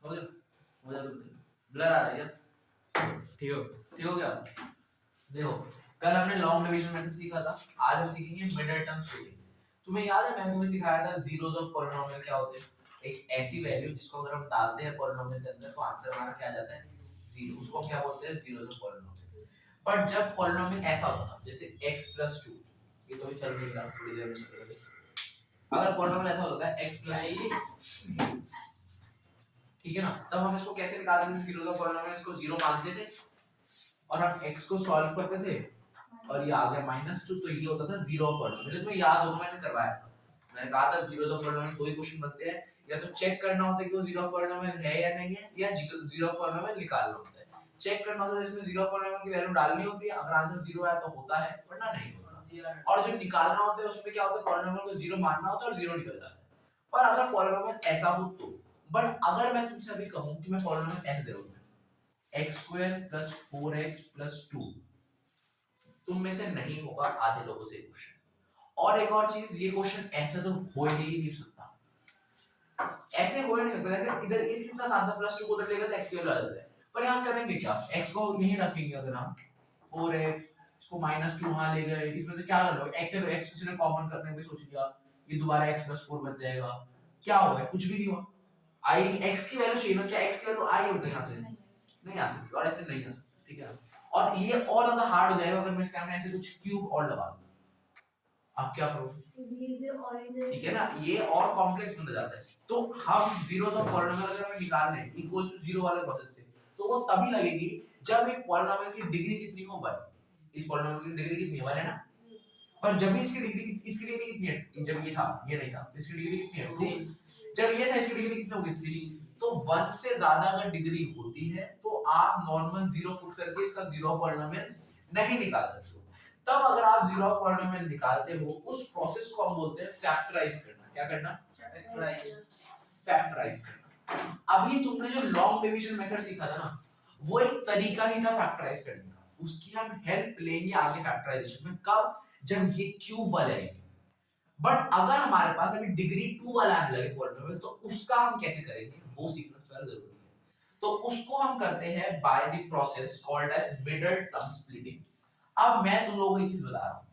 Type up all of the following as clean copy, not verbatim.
हो गया हो गया ब्लर आ रहा है ठीक हो गया। देखो कल हमने लॉन्ग डिवीजन मेथड सीखा था, आज हम सीखेंगे मिडिल टर्म स्प्लिटिंग। तुम्हें याद है मैंने तुम्हें सिखाया था जीरोस ऑफ पॉलिनोमियल क्या होते हैं, एक ऐसी वैल्यू जिसको अगर हम डालते हैं पॉलिनोमियल के अंदर तो आंसर हमारा क्या आ जाता है जीरो, उसको हम क्या बोलते हैं जीरोस ऑफ पॉलिनोमियल। बट जब पॉलिनोमियल ऐसा होता था जैसे x+2, ये तो भी चल रहा है थोड़ी देर में चल रहा है, अगर पॉलिनोमियल ऐसा होता है x+2 ठीक है ना, तब हम इसको कैसे निकालते थे जीरो का पॉलिनोमियल, इसको जीरो मानते थे और हम x को सॉल्व करते थे और ये आ गया -2, तो ये होता था जीरो ऑफ पॉलिनोमियल। तुम्हें याद होगा मैंने करवाया था, मैंने कहा था जीरोस ऑफ पॉलिनोमियल दो ही क्वेश्चन बनते हैं, या तो चेक करना होता है कि वो जीरो ऑफ पॉलिनोमियल है या नहीं है, या जीरो ऑफ पॉलिनोमियल निकालना होता है। चेक करना होता है इसमें जीरो ऑफ पॉलिनोमियल की वैल्यू डालनी होती है, अगर आंसर जीरो आया तो होता है वरना नहीं होता, और जो निकालना होता है उसमें क्या होता है पॉलिनोमियल को जीरो मानना होता है और जीरो निकल जाता है। पर अगर पॉलिनोमियल ऐसा हो तो, बट अगर मैं तुमसे अभी कहूं कि मैं पॉलिनोमियल ऐसे दे रहा हूं x² + 4x + 2, तुम में से नहीं होगा आधे लोगों से क्वेश्चन। और एक और चीज, ये क्वेश्चन ऐसे तो हो ही नहीं सकता, ऐसे हो ही नहीं सकता। जैसे इधर ये कितना सादा +2 को उधर लेगा तो x² आ जाता है, पर यहां करेंगे क्या, x को यहीं रखेंगे, अगर हम 4x इसको -2 वहां ले गए, इसमें तो क्या कर लो x, चलो x किसी ने कॉमन करने में सोच लिया, ये दोबारा x + 4 बन जाएगा, क्या हुआ है, कुछ भी नहीं हुआ। आई x की वैल्यू चाहिए ना, क्या x की वैल्यू आई होता है यहां से नहीं आ सकती, और ऐसे नहीं आ सकती, ठीक है। और ये और ज्यादा हार्ड हो जाएगा अगर मैं इसके सामने ऐसे कुछ क्यूब और लगा दूं, आप क्या करोगे, ठीक है ना, ये और कॉम्प्लेक्स बन जाता है। तो हम जीरोस ऑफ पॉलिनोमियल अगर हमें निकालने हैं इक्वल्स टू जीरो वाले प्रोसेस से, तो वो तभी लगेगी जब एक पॉलिनोमियल की डिग्री कितनी हो 1, इस पॉलिनोमियल की डिग्री कितनी है 1 है ना, पर जब भी इसकी डिग्री कितनी है, जब ये था ये नहीं था तो इसकी डिग्री कितनी है 2, जब ये था इसकी डिग्री कितनी होगी 3, तो 1 से ज्यादा अगर डिग्री होती है तो आप नॉर्मल जीरो पुट करके इसका जीरो पॉलिनोमियल नहीं निकाल सकते हो। तब अगर आप जीरो पॉलिनोमियल निकालते हो उस प्रोसेस को हम बोलते हैं फैक्टराइज करना। क्या करना, फैक्टराइज करना। अभी तुमने जो लॉन्ग डिवीजन मेथड सीखा था ना, वो एक तरीका ही था फैक्टराइज करने का, उसकी हम हेल्प लेंगे आगे फैक्टराइजेशन में, कब, जब ये क्यूब वाले आएंगे। बट अगर हमारे पास अभी डिग्री 2 वाला आने लगे पॉलिनोमियल, तो उसका हम कैसे करेंगे वो सीखना थोड़ा जरूरी है। तो उसको हम करते हैं by the process called as middle term splitting. अब मैं तुम लोगों को एक चीज बता रहा हूं,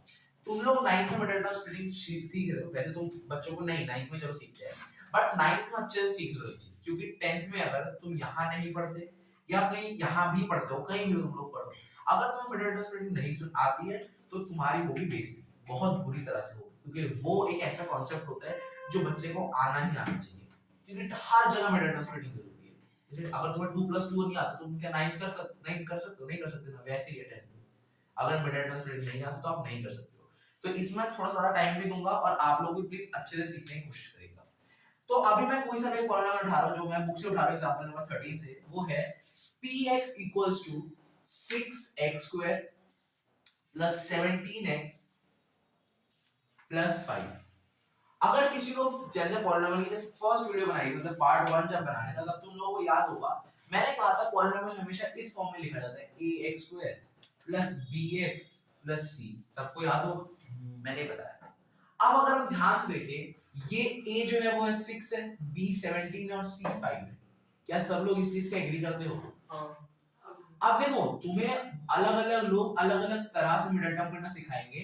तुम लोग 9th में मिडिल टर्म स्प्लिटिंग सीख रहे हो, वैसे तुम बच्चों को नहीं 9th में चलो सीखते हैं, बट 9th में अच्छे से सीख लो ये चीज, क्योंकि 10th में अगर तुम यहाँ नहीं पढ़ते या कहीं यहाँ भी पढ़ते हो, कहीं भी तुम लोग पढ़ो, अगर तुम्हें मिडिल टर्म स्प्लिटिंग नहीं सुन आती है तो तुम्हारी होगी बेइज्जती, बहुत बुरी तरह से होगी, क्योंकि वो एक ऐसा कॉन्सेप्ट होता है जो बच्चे को आना ही आना चाहिए, क्योंकि हर जगह मिडिल टर्म स्प्लिटिंग होती है। जैसे अगर तुम्हें 2 + 2 नहीं आता तुम क्या 9 कर सकते, नहीं कर सकते हो, नहीं कर सकते ना, वैसे ही है 10th में अगर मिडिल टर्म स्प्लिटिंग नहीं आता तो आप नहीं कर सकते हो। तो इसमें थोड़ा सा टाइम भी दूंगा और आप लोग भी प्लीज अच्छे से सीखने की कोशिश करेगा। तो अभी मैं कोई सा भी पॉलिनोमियल उठा रहा हूं, जो मैं बुक से उठा रहा हूं एग्जांपल नंबर 13 से, वो है px = 6x² + 17x + 5। अगर किसी को जैसे पॉलिनोमियल की फर्स्ट वीडियो बनाई थी, मतलब पार्ट 1 जब बनाया था, तब तुम लोगों को याद होगा मैंने कहा था पॉलिनोमियल हमेशा इस फॉर्म में लिखा जाता है ax² + bx + c, सबको याद हो, मैंने बताया। अब अगर हम ध्यान से देखें, ये a जो है वो है 6 है, b 17 है और c 5 है। क्या सब लोग इस चीज से एग्री करते हो? अब देखो तुम्हें अलग अलग लोग अलग अलग तरह से मिडिल टर्म करना सिखाएंगे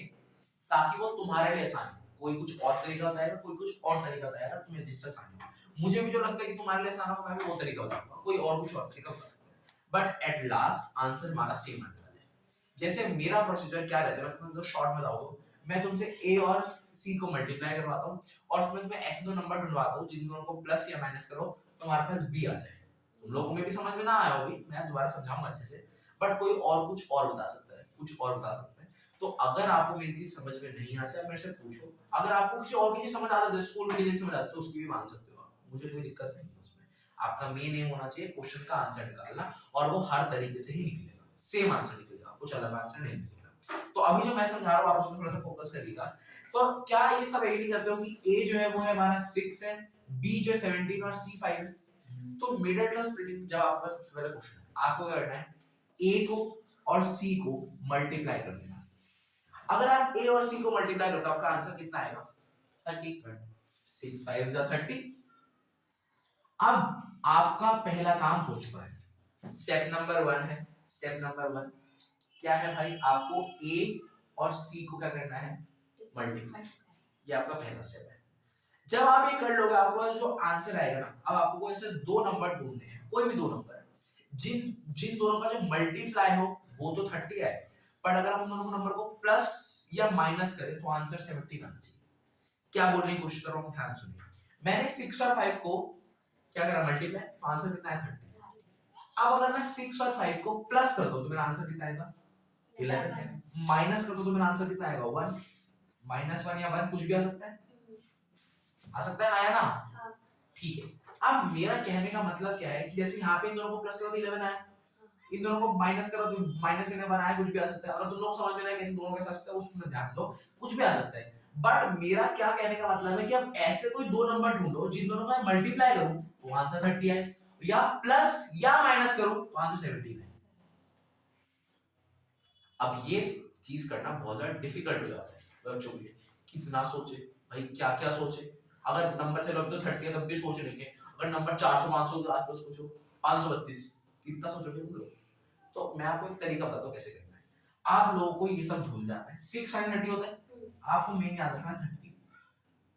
ताकि वो तुम्हारे लिए आसान हो। कोई कुछ और तरीका बताएगा, कोई कुछ और तरीका बताएगा, तुम्हें जिससे आसान हो। मुझे भी जो लगता है कि तुम्हारे लिए आसान होगा मैं भी वो तरीका बताऊंगा, कोई और कुछ और तरीका बता सकता है, बट एट लास्ट आंसर हमारा सेम आने वाला है। जैसे मेरा प्रोसीजर क्या रहता है, मैं तुम्हें शॉर्ट में बताऊं, मैं तुमसे a और c को मल्टीप्लाई करवाता हूं और फिर मैं ऐसे दो नंबर ढूंढवाता हूं जिन दोनों को प्लस या माइनस करो तो हमारे पास b आ जाए। तुम लोगों में भी समझ में ना आया होगी, मैं दोबारा समझाऊंगा अच्छे से, बट कोई और कुछ और बता सकता है, कुछ और बता सकता है। तो अगर आपको मेरी चीज समझ में नहीं आता है मेरे से पूछो, अगर आपको किसी और की चीज समझ आता है, स्कूल की चीज समझ आता है, तो उसकी भी मान सकते हो आप, मुझे कोई दिक्कत नहीं है उसमें। आपका मेन एम होना चाहिए क्वेश्चन का आंसर निकालना, और वो हर तरीके से ही निकलेगा, सेम आंसर निकलेगा, कुछ अलग आंसर नहीं निकलेगा। तो अभी जो मैं समझा रहा हूं आप उसमें थोड़ा सा फोकस करिएगा। तो क्या ये सब एग्री करते हो कि a जो है वो है हमारा 6 है, b जो 17 और c 5 है? तो मिडिल टर्म स्प्लिटिंग जब आपका सबसे पहला क्वेश्चन है, आपको क्या करना है, a को और c को मल्टीप्लाई कर देना। अगर आप a और c को मल्टीप्लाई करते हो आपका आंसर कितना आएगा 30, 6 5 30। अब आपका पहला काम हो चुका है। स्टेप नंबर 1 है। स्टेप नंबर 1 क्या है भाई? आपको a और c को क्या करना है? मल्टीप्लाई। ये आपका पहला स्टेप है। जब आप ये कर लोगे आपके पास जो आंसर आएगा ना, अब आपको ऐसे दो नंबर ढूंढने हैं, कोई भी दो नंबर, जिन जिन दोनों का जो मल्टीप्लाई हो वो तो 30 है, पर अगर हम दोनों नंबर को प्लस या माइनस करें तो आंसर 70 आना चाहिए। क्या बोलने की कोशिश कर रहा हूं, ध्यान सुनिए। मैंने 6 और 5 को क्या करा? मल्टीप्लाई, आंसर कितना है? 30। अब अगर मैं 6 और 5 को प्लस कर दूं तो मेरा आंसर कितना आएगा? 11 है। माइनस कर दूं तो मेरा आंसर कितना आएगा? 1। -1 या 1 कुछ भी आ सकता है, आ सकता है, आया ना? ठीक है। अब मेरा कहने का मतलब क्या है कि जैसे यहाँ पे इन दोनों को प्लस करो तो 11 आया, इन दोनों को माइनस करो तो माइनस में बनाया, कुछ भी आ सकता है। अगर तुम लोग समझ में रहे कैसे दोनों के साथ उसमें ध्यान दो, कुछ भी आ सकता है। बट मेरा क्या कहने का मतलब है कि अब ऐसे कोई दो नंबर ढूंढो जिन दोनों का मल्टीप्लाई करूं तो आंसर 30 है, या प्लस या माइनस करूं तो आंसर 17 है। अब ये चीज करना बहुत ज्यादा डिफिकल्ट हो जाता है बच्चों के लिए। कितना सोचे भाई, क्या क्या सोचे। अगर नंबर से लग तो 30 है तब भी सोच लेंगे, अगर नंबर 400 500 के आसपास सोचो, 532 कितना सोचोगे तुम लोग? तो मैं आपको एक तरीका बताता हूँ कैसे करना है। आप लोगों को ये सब भूल जाना है। 6 5 30 होता है, आपको मेन याद रखना है 30।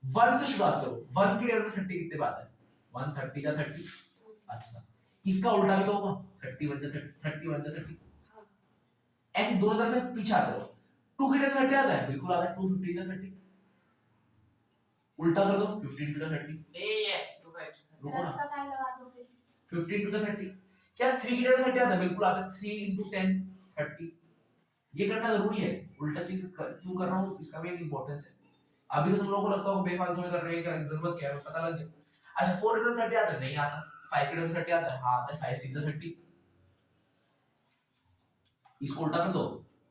1 से शुरुआत करो, 1 की डेढ़ में 30 कितने बात है? 1 30 का 30। अच्छा, इसका उल्टा भी तो होगा, 30 1 30 1 30। ऐसे दोनों तरफ से पीछे आते रहो। 2 की डेढ़ 30 आता है, बिल्कुल आता है। 2 15 का 30 उल्टा कर दो, 15 टू द 30 नहीं है, 2 5 प्लस का साइन लगा दो फिर 15 टू द 30। क्या 3 की डेढ़ 30 आता है? बिल्कुल आता है। 3 into 10 30। ये करना जरूरी है। उल्टा चीज क्यों कर रहा हूं, इसका भी एक इंपॉर्टेंस है। अभी तो तुम लोगों को लगता होगा बेफालतू में कर रहे हैं, क्या जरूरत क्या है, पता लग गया। अच्छा 4 की डेढ़ 30 आता है? नहीं आता। 5 की डेढ़ 30 आता है? हां आता है। 5 6 30। इसको उल्टा कर दो,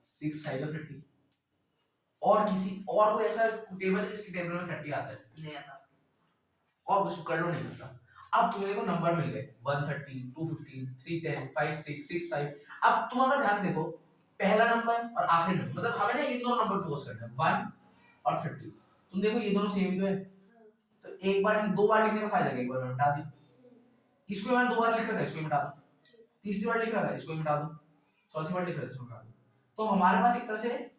6 5 30। और किसी और कोई ऐसा टेबल है जिसके टेबल में 30 आता है? नहीं आता। और कुछ कर लो, नहीं आता। अब तुम्हें देखो नंबर मिल गए 130 215 310 56 65। अब तुम अगर ध्यान से देखो, पहला नंबर और आखिरी नंबर, मतलब हमें ना इन दोनों नंबर फोकस करना है, 1 और 30। तुम देखो ये दोनों सेम तो है, तो एक बार दो बार लिखने का फायदा क्या? एक बार में हटा दी। इसको मैंने दो बार लिख रखा है, इसको भी हटा दो। तीसरी बार लिख रखा है, इसको भी हटा दो। चौथी बार लिख रखा है, इसको हटा दो। तो हमारे पास एक तरह से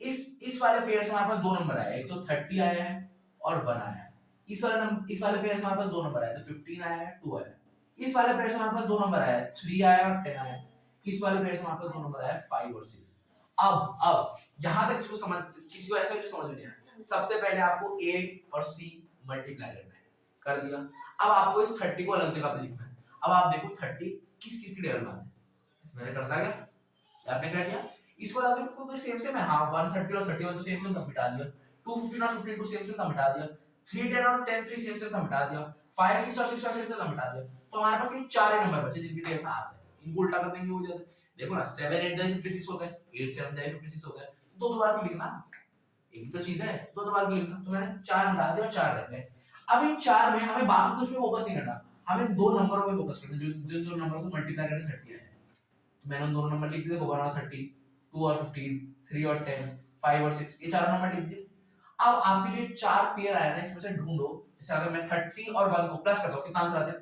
इस वाले पेयर से हमारे पास दो नंबर आए, एक तो 30 आया है और 1 आया है। इस वाले पेयर से हमारे पास दो नंबर आए, तो 15 आया है 2 आया है। इस वाले पेयर से हमारे पास दो नंबर आया है, 3 आया और 10 आया है। इस वाले पेयर से हमारे पास दो नंबर आया है, 5 और 6। अब यहां तक इसको समझ, किसी को ऐसा जो समझ में नहीं आया, सबसे पहले आपको a और c मल्टीप्लाई करना है, कर दिया। अब आपको इस 30 को अलग जगह पे लिखना है। अब आप देखो 30 किस किस की टेबल में आता है, मैंने करता क्या, आपने कर दिया। इसको अगर कोई सेम सेम है, हां 130 और 31 तो सेम सेम था, मिटा दिया। 215 और 15 को सेम सेम था, मिटा दिया। 310 और 10 3 सेम सेम था, मिटा दिया। 5 6 और 6 और सेम सेम था, मिटा दिया। तो हमारे पास ये चार ही नंबर बचे जिनकी टेबल में आते हैं। इनको उल्टा कर देंगे हो जाता है। देखो ना 7 8 जाए 56 होता है, 8 7 जाए 56 होता है। दो दो बार क्यों लिखना, एक तो चीज है, दो दो बार क्यों लिखना। तो मैंने चार मिटा दिया और चार रह गए। अब इन चार में हमें बाकी कुछ पे फोकस नहीं करना, हमें दो नंबरों पे फोकस करना, जो दो नंबरों को मल्टीप्लाई करने से 30 आया है। तो मैंने उन दोनों नंबर लिख दिए, होगा ना 30, 2 और 15, 3 और 10, 5 और 6, ये चारों नंबर लिख दिए। अब आपके जो चार पेयर आए ना, इसमें से ढूंढो। जैसे अगर मैं 30 और 1 को प्लस करता हूं, कितना आंसर आता है?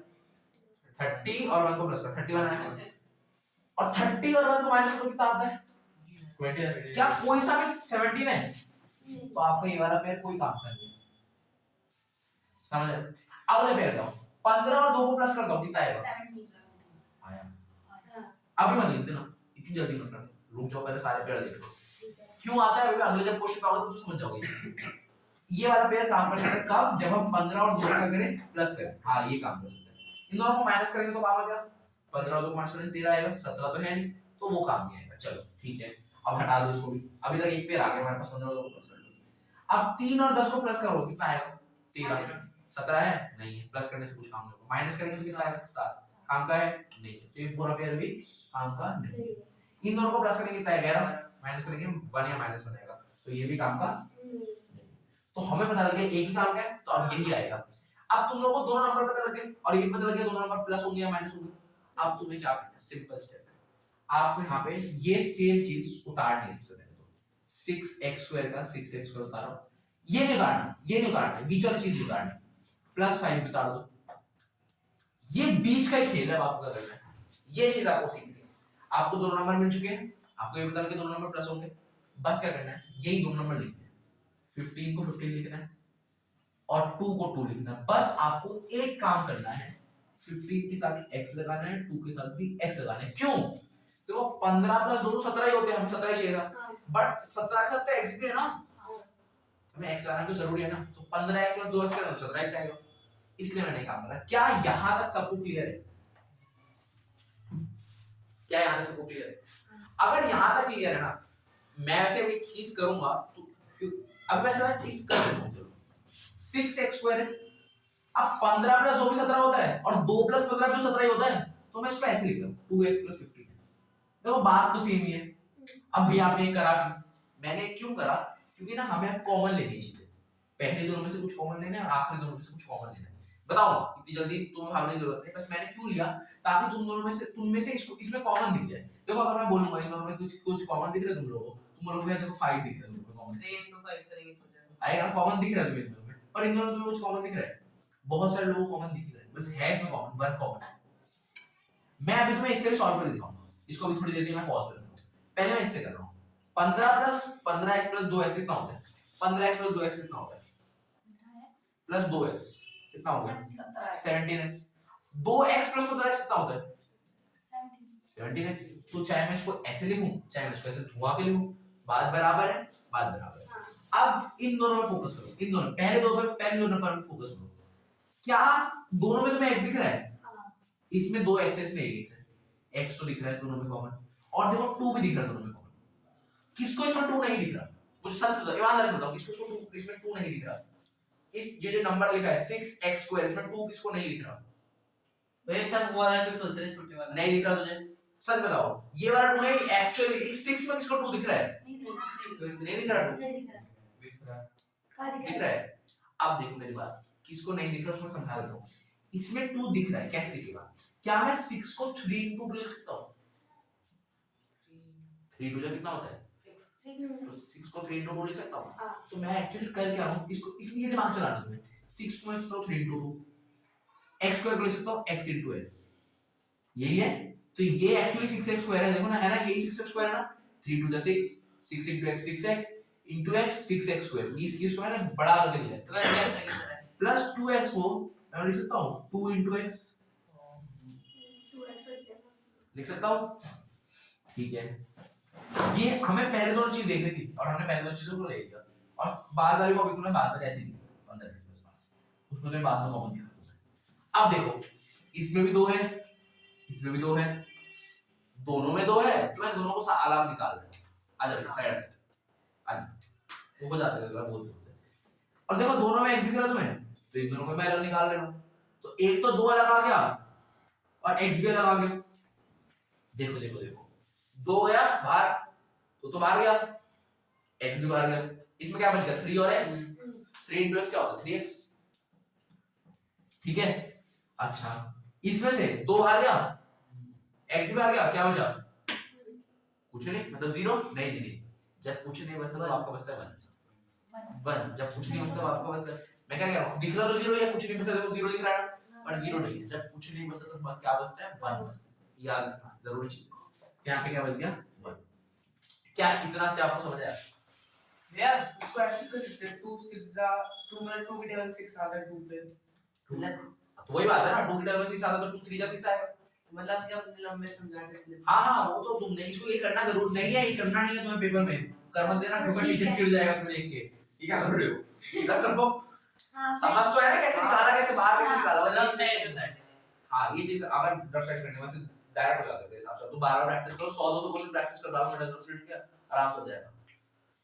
30 और 1 को प्लस कर 31 आएगा, और 30 और 1 को माइनस करो कितना आता है? 20। क्या कोई सा भी 17 है? तो आपको ये वाला पेयर कोई काम कर नहीं, समझ रहे? अगले पेयर का 15 और 2 को प्लस करता हूं, कितना आएगा? 17 आया। अभी मत लिख देना, इतनी जल्दी मत करना, रुक जाओ, पहले सारे पेयर देख लो क्यों आता है। अगले जब क्वेश्चन आओगे तो समझ जाओगे। ये वाला पेयर काम कर सकता है कब? जब हम 15 और 2 का करें प्लस करें, हां ये काम कर सकता है। इन दोनों को माइनस करेंगे तो पावर क्या? 15 और 2 को माइनस करेंगे 13 आएगा, 17 तो है नहीं, तो वो काम नहीं आएगा। चलो ठीक है, अब हटा दो इसको भी। अभी तक एक पेयर आ गया हमारे पास, 15 और 2 को प्लस कर लो। अब 3 और 10 को प्लस करो, कितना आएगा? 13। 17 है? नहीं है, प्लस करने से कुछ काम नहीं होगा। माइनस करेंगे तो कितना आएगा? 7। काम का है? नहीं है, तो ये पूरा पेयर भी काम का नहीं। इन दोनों को प्लस करेंगे कितना आएगा? 11। माइनस करेंगे 1 या माइनस 1 आएगा, तो ये भी काम का नहीं। तो हमें पता लग गया एक ही काम का है, तो अब यही आएगा। अब तुम लोगों को दोनों नंबर पता लग गए और ये पता लग गया दोनों नंबर प्लस होंगे या माइनस होंगे। अब तुम्हें क्या करना है? सिंपल स्टेप है, आपको यहाँ पे ये सेम चीज उतारनी है। सबसे पहले तो 6x² का 6x² उतारो, ये नहीं उतारना, ये नहीं उतारना, बीच वाली चीज उतारनी। +5 उतार दो, ये बीच का ही खेल है, आपको क्या करना है, ये चीज आपको सीखनी है। आपको दोनों नंबर मिल चुके हैं, आपको ये बताना कि दोनों नंबर प्लस होंगे, बस क्या करना है, यही दोनों नंबर लिखने हैं, 15 को 15 लिखना है और 2 को 2 लिखना है। बस आपको एक काम करना है, 15 के साथ x लगाना है, 2 के साथ भी x लगाना है। क्यों? देखो 15 प्लस 2 17 ही होते हैं, हम 17 ही चाहिए था, बट 17 के साथ तो x भी है ना, हमें x लाना तो जरूरी है ना, तो 15x प्लस 2x करना तो 17x आएगा, इसलिए मैंने काम करा। क्या यहां तक सबको क्लियर है? क्या यहां तक सबको क्लियर है? अगर यहां तक क्लियर है ना, मैं वैसे भी चीज करूंगा तो अब वैसे मैं चीज कर देता हूं, 6x² है, अब 15 प्लस 2 भी 17 होता है और 2 प्लस 15 भी 17 ही होता है, तो मैं इसको ऐसे लिख रहा हूं 2x प्लस 15। देखो बात तो सेम ही है। अब भैया आपने करा, मैंने क्यों करा, क्योंकि ना हमें कॉमन लेनी चाहिए, पहले दोनों में से कुछ कॉमन लेना है और आखिरी दोनों में से कुछ कॉमन लेना है। बताओ इतनी जल्दी तुम्हें भागने की जरूरत नहीं, बस मैंने क्यों लिया, ताकि तुम दोनों में से इसको इसमें कॉमन दिख जाए। देखो अगर मैं बोलूंगा इन दोनों में कुछ कॉमन दिख रहा है तुम लोगों को, तुम बोलोगे भैया देखो 5 दिख रहा है, तुमको कॉमन 3 into 5 करेंगे तो जाएगा, आएगा, कॉमन दिख रहा है तुम्हें इन दोनों में, पर इन दोनों में कुछ कॉमन दिख रहा है, बहुत सारे लोगों को कॉमन दिख रहा है, बस है इसमें कॉमन, वन कॉमन है। मैं अभी तुम्हें इससे भी सॉल्व कर दिखाऊंगा, इसको भी थोड़ी देर के लिए मैं पॉज कर दूंगा। पहले मैं इससे कर रहा हूं, 15 प्लस 15x प्लस 2x कितना होता है, 15x प्लस 2x कितना होता है, 15x प्लस 2x कितना होता है, 17x 17x, 2x plus 15x कितना होता है, 17 17x। तो चाहे मैं इसको ऐसे लिखूं, चाहे मैं इसको ऐसे धुआं के लिखूं, बात बराबर है, बात बराबर है। अब इन दोनों में फोकस करो, इन दोनों पहले दो नंबर में फोकस करो। क्या दोनों में तुम्हें x दिख रहा है? इसमें 2x है, इसमें 1x है, x तो दिख रहा है दोनों में कॉमन, और देखो 2 भी दिख रहा है दोनों में कॉमन। किसको इसमें 2 नहीं दिख रहा, मुझे सच बताओ, ईमानदारी से बताओ, किसको इसमें 2 नहीं दिख रहा? इस ये जो नंबर लिखा है 6x² इसमें 2 किसको नहीं दिख रहा? मेरे साथ वो वाला डिफरेंस है, छोटे वाला नहीं दिख रहा तुझे? सच बताओ, ये वाला 2 नहीं, एक्चुअली इस 6 में किसको 2 दिख रहा है? नहीं दिख रहा, नहीं दिख रहा 2, नहीं दिख रहा, दिख रहा है, कहां दिख रहा है। अब देखो मेरी बात, किसको नहीं दिख रहा उसको समझा देता हूं। इसमें 2 दिख रहा है, कैसे दिखेगा? क्या मैं 6 को 3 into 2 लिख सकता हूं? 3 2 कितना होता है? 6 को 3 into 2 लिख सकता हूं। हां तो मैं एक्चुअली कर क्या हूं, इसको इसमें ये दिमाग चलाना तुम्हें, 6 को मैं इसको 3 into 2, x² को लिख सकता हूं x into x, यही है। तो ये एक्चुअली 6x² है, देखो ना, है ना, यही 6x² है ना, 3 2 6, 6 into x 6x into x 6x², 20 की स्क्वायर है, बड़ा करके लिया तो ऐसे क्या है, प्लस 2x को मैं लिख सकता हूं 2 into x, 2x लिख सकता हूं, ठीक है। ये हमें पहले दोनों चीज देखनी थी और हमने पहले दोनों चीजों को ले लिया, और बाद वाली को भी बाद में ऐसे ही 15x + 5 उसमें तो बाद में कॉमन किया। अब देखो इसमें भी 2 है, इसमें भी 2 है, दोनों में 2 है, तो मैं दोनों को अलग निकाल रहा हूं। आ जाओ साइड आ जाओ, वो जाते हैं बोलते होते, और देखो दोनों में x दिख रहा है तुम्हें, तो इन दोनों को मैं अलग निकाल ले रहा हूं, तो एक तो 2 अलग आ गया और x भी अलग आ गया। देखो देखो देखो, 2 गया बाहर, तो बाहर गया, x भी बाहर गया, इसमें क्या बच गया 3 और x, 3 into x क्या होता है 3x, ठीक है। अच्छा इसमें से 2 बाहर गया, x भी बाहर गया, क्या बचा? कुछ नहीं, मतलब 0, नहीं नहीं नहीं, जब कुछ नहीं बचता तो आपका बचता है 1, जब कुछ नहीं बचता तो आपका बचता है, मैं क्या कह रहा हूं, दिख रहा तो 0 या कुछ नहीं बचता तो 0 दिख रहा है ना, पर 0 नहीं है, जब कुछ नहीं बचता तो क्या बचता है 1 बचता है, याद रखना जरूरी चीज। यहाँ पे क्या बच गया 1। क्या इतना से आपको समझ आया? यार उसको ऐसे कर सकते हैं 2 6 जा 2 मतलब 2 की टेबल 6 आता है 2 पे, मतलब तो वही बात है ना, 2 की टेबल में 6 आता तो 2 3 जा 6 आएगा। मतलब क्या लंबे समझाते इसलिए। हाँ वो तो तुमने इसको ये करना जरूर नहीं है, ये करना नहीं है तुम्हें पेपर में, कर मत देना क्योंकि टीचर चिढ़ जाएगा तुम्हें देख के, ये क्या कर रहे हो, सीधा कर दो। समझ तो है ना कैसे निकाला, कैसे बाहर कैसे निकाला, बस मतलब साइड होता है। हाँ ये चीज अगर रेफरेंस करने में से डायरेक्ट हो जाता है मेरे हिसाब से, तुम बार-बार प्रैक्टिस करो, 100 200 क्वेश्चन प्रैक्टिस कर डालो, मिडिल स्टूडेंट के आराम से हो जाएगा।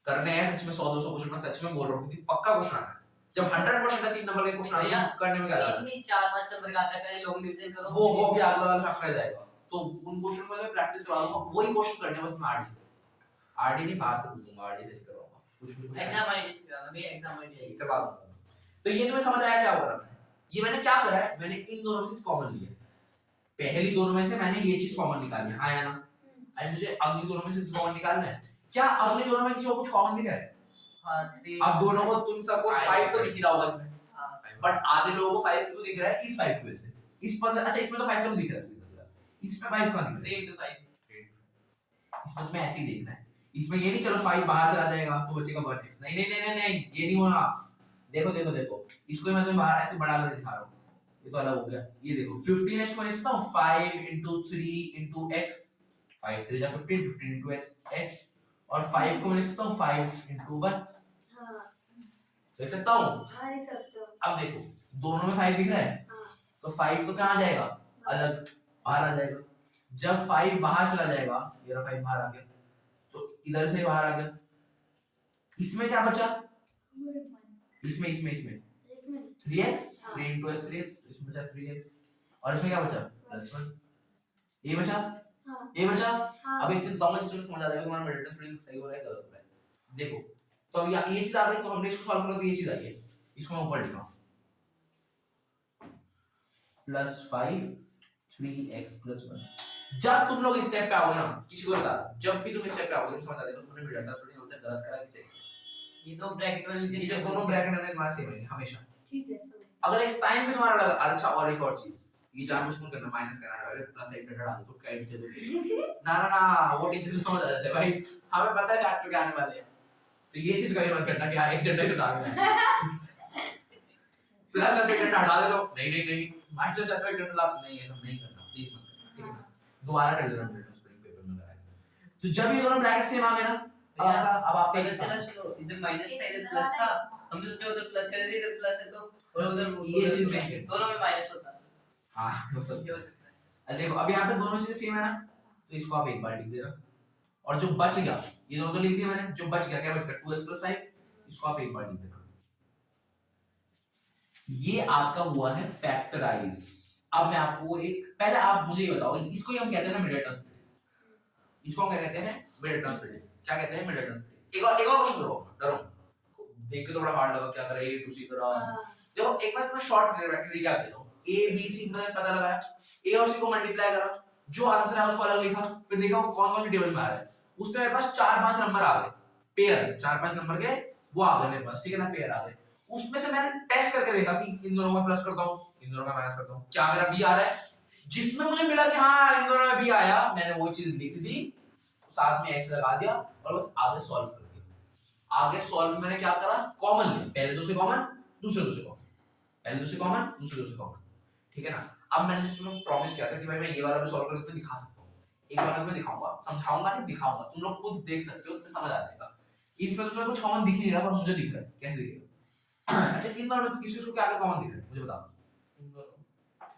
करने हैं सच में 100 200 क्वेश्चन, मैं सच में बोल रहा हूं कि पक्का क्वेश्चन आना है, जब 100% है 3 नंबर के क्वेश्चन आया करने में क्या जाता है, इतनी 4-5 नंबर का आता है, पहले लॉन्ग डिवीजन करो, वो भी अगला वाला फंस जाएगा, तो उन क्वेश्चन को मैं प्रैक्टिस करवा दूंगा, वही क्वेश्चन करने बस मैं आरडी नहीं बाहर से पूछूंगा, आरडी से करवाऊंगा कुछ एग्जाम आईडी से कराना, मैं एग्जाम आईडी करवा दूंगा। तो ये तुम्हें समझ आया क्या हो रहा है, ये मैंने क्या करा है, मैंने इन दोनों में से कॉमन लिया, पहली दोनों में से मैंने ये चीज कॉमन निकाली है, आया ना, अब मुझे अगली दोनों में से कॉमन निकालना है। क्या अगली दोनों में किसी को कुछ कॉमन दिख रहा है? हां 3, अब दोनों को तुम सबको 5 तो दिख ही रहा होगा इसमें, हां बट आधे लोगों को 5 क्यों दिख रहा है, इस 5 की वजह से, इस 15 अच्छा इसमें तो 5 तो दिख रहा है सीधा सीधा, इसमें 5 कहां दिख रहा 3 into 5 है? इसमें तुम्हें ऐसे ही देखना है, इसमें ये नहीं चलो 5 बाहर चला जाएगा तो बचेगा 1x, नहीं नहीं नहीं नहीं ये नहीं होना। देखो देखो देखो इसको मैं तुम्हें बाहर ऐसे बढ़ा कर दिखा रहा हूँ, ये तो अलग हो गया। ये देखो 15x को लिखता हूँ 5 into 3 into x, 5 3 जा 15, 15 into x x, और 5 को मैं लिख सकता हूँ 5 into 1, हाँ लिख सकता हूँ। हाँ लिख सकते हो। अब देखो दोनों में 5 दिख रहा है, हाँ तो 5 तो कहाँ जाएगा, अलग बाहर आ जाएगा। जब 5 बाहर चला जाएगा, ये रहा 5 बाहर आ गया, तो इधर से बाहर आ गया, इसमें क्या बचा, इसमें इसमें इसमें 3x, 3 into x 3x, इसमें बचा 3x, और इसमें क्या बचा +1, ये बचा, हाँ ये बचा। हाँ अब एक चीज बताऊंगा जिससे समझ आ जाएगा कि हमारा मेडिटेशन स्प्रिंग सही हो रहा है गलत हो रहा है। देखो तो अब ये चीज आ गई, तो हमने इसको सॉल्व करा तो ये चीज आई है, इसको मैं ऊपर लिखा +5 3x + 1। जब तुम लोग इस स्टेप पे आओगे ना, किसी को बता, जब भी तुम इस स्टेप पे आओगे तुम समझ आ जाएगा तुमने मेडिटेशन स्प्रिंग होता है गलत करा कि सही। ये तो ब्रैकेट वाली ये चीज जब दोनों ब्रैकेट में तुम्हारा सेम है हमेशा। ठीक है समझ। अगर एक साइन भी तुम्हारा अलग, अच्छा और एक और चीज, ये जानबूझ के करना माइनस करना है, प्लस एक डटा डाल तो क्या चलोगे ना ना ना, वो टीचर को समझ आ जाता है भाई, हमें पता है चैप्टर क्या आने वाले हैं, तो ये चीज कभी मत करना कि हाँ एक डटा को डालना है प्लस एक डटा हटा दे, तो नहीं नहीं नहीं माइनस एक डटा डाल, नहीं ये सब नहीं करना प्लीज मत करना, ठीक है। दोबारा कर लेना मेरे स्प्रिंग पेपर में लगाया। तो जब ये दोनों ब्रैकेट सेम आ गए ना, अब आपका पता चला चलो इधर माइनस था इधर प्लस था, हमने सोचा उधर प्लस कर दिया, इधर प्लस है तो और उधर ये चीज नहीं है, दोनों में माइनस होता है। हां वो सब ये हो सकता है। अब देखो अब यहाँ पे दोनों चीजें सेम है ना, तो इसको आप एक बार लिख देना, और जो बच गया ये दोनों तो लिख दिया मैंने, जो बच गया क्या बच गया 2x + 5, इसको आप एक बार लिख देना। ये आपका हुआ है फैक्टराइज। अब मैं आपको एक, पहले आप मुझे ये बताओ, इसको ही हम कहते हैं ना मिड टर्म स्प्लिट, इसको हम क्या कहते हैं मिड टर्म स्प्लिट, क्या कहते हैं मिड टर्म स्प्लिट। एक और क्वेश्चन करो, डरो देख के तो बड़ा हार्ड लगा, क्या करे ए टू सी तरह। देखो एक बार मैं शॉर्ट रिकैप देता हूं, ए बी सी में पता लगाया, ए और सी को मल्टीप्लाई करा, जो आंसर है उसको अलग लिखा, फिर देखा वो कौन कौन सी टेबल में आ रहा है, उससे मेरे पास 4-5 नंबर आ गए, पेयर 4-5 नंबर के वो आ गए मेरे पास, ठीक है ना, पेयर आ गए। उसमें से मैंने टेस्ट करके देखा कि इन दोनों का प्लस करता हूं, इन दोनों का माइनस करता हूं, क्या मेरा बी आ रहा है, जिसमें मुझे मिला कि हां इन दोनों में बी आया, मैंने वो चीज लिख दी, साथ में x लगा दिया और बस आगे सॉल्व कर दिया। आगे सॉल्व में मैंने क्या करा, कॉमन ले, पहले दो से कॉमन, दूसरे दो से कॉमन, पहले दो से कॉमन, दूसरे दो से कॉमन, ठीक है ना। अब मैंने तुम्हें प्रॉमिस किया था कि भाई मैं ये वाला भी सॉल्व करके दिखा सकता हूं, एक बार मैं दिखाऊंगा, समझाऊंगा नहीं दिखाऊंगा, तुम लोग खुद देख सकते हो, तुम्हें समझ आ जाएगा। इसमें तो तुम्हें कुछ कॉमन दिख नहीं रहा पर मुझे दिख रहा है, कैसे दिखेगा अच्छा इन बार में किसी को क्या क्या कॉमन दिख रहा है मुझे बताओ।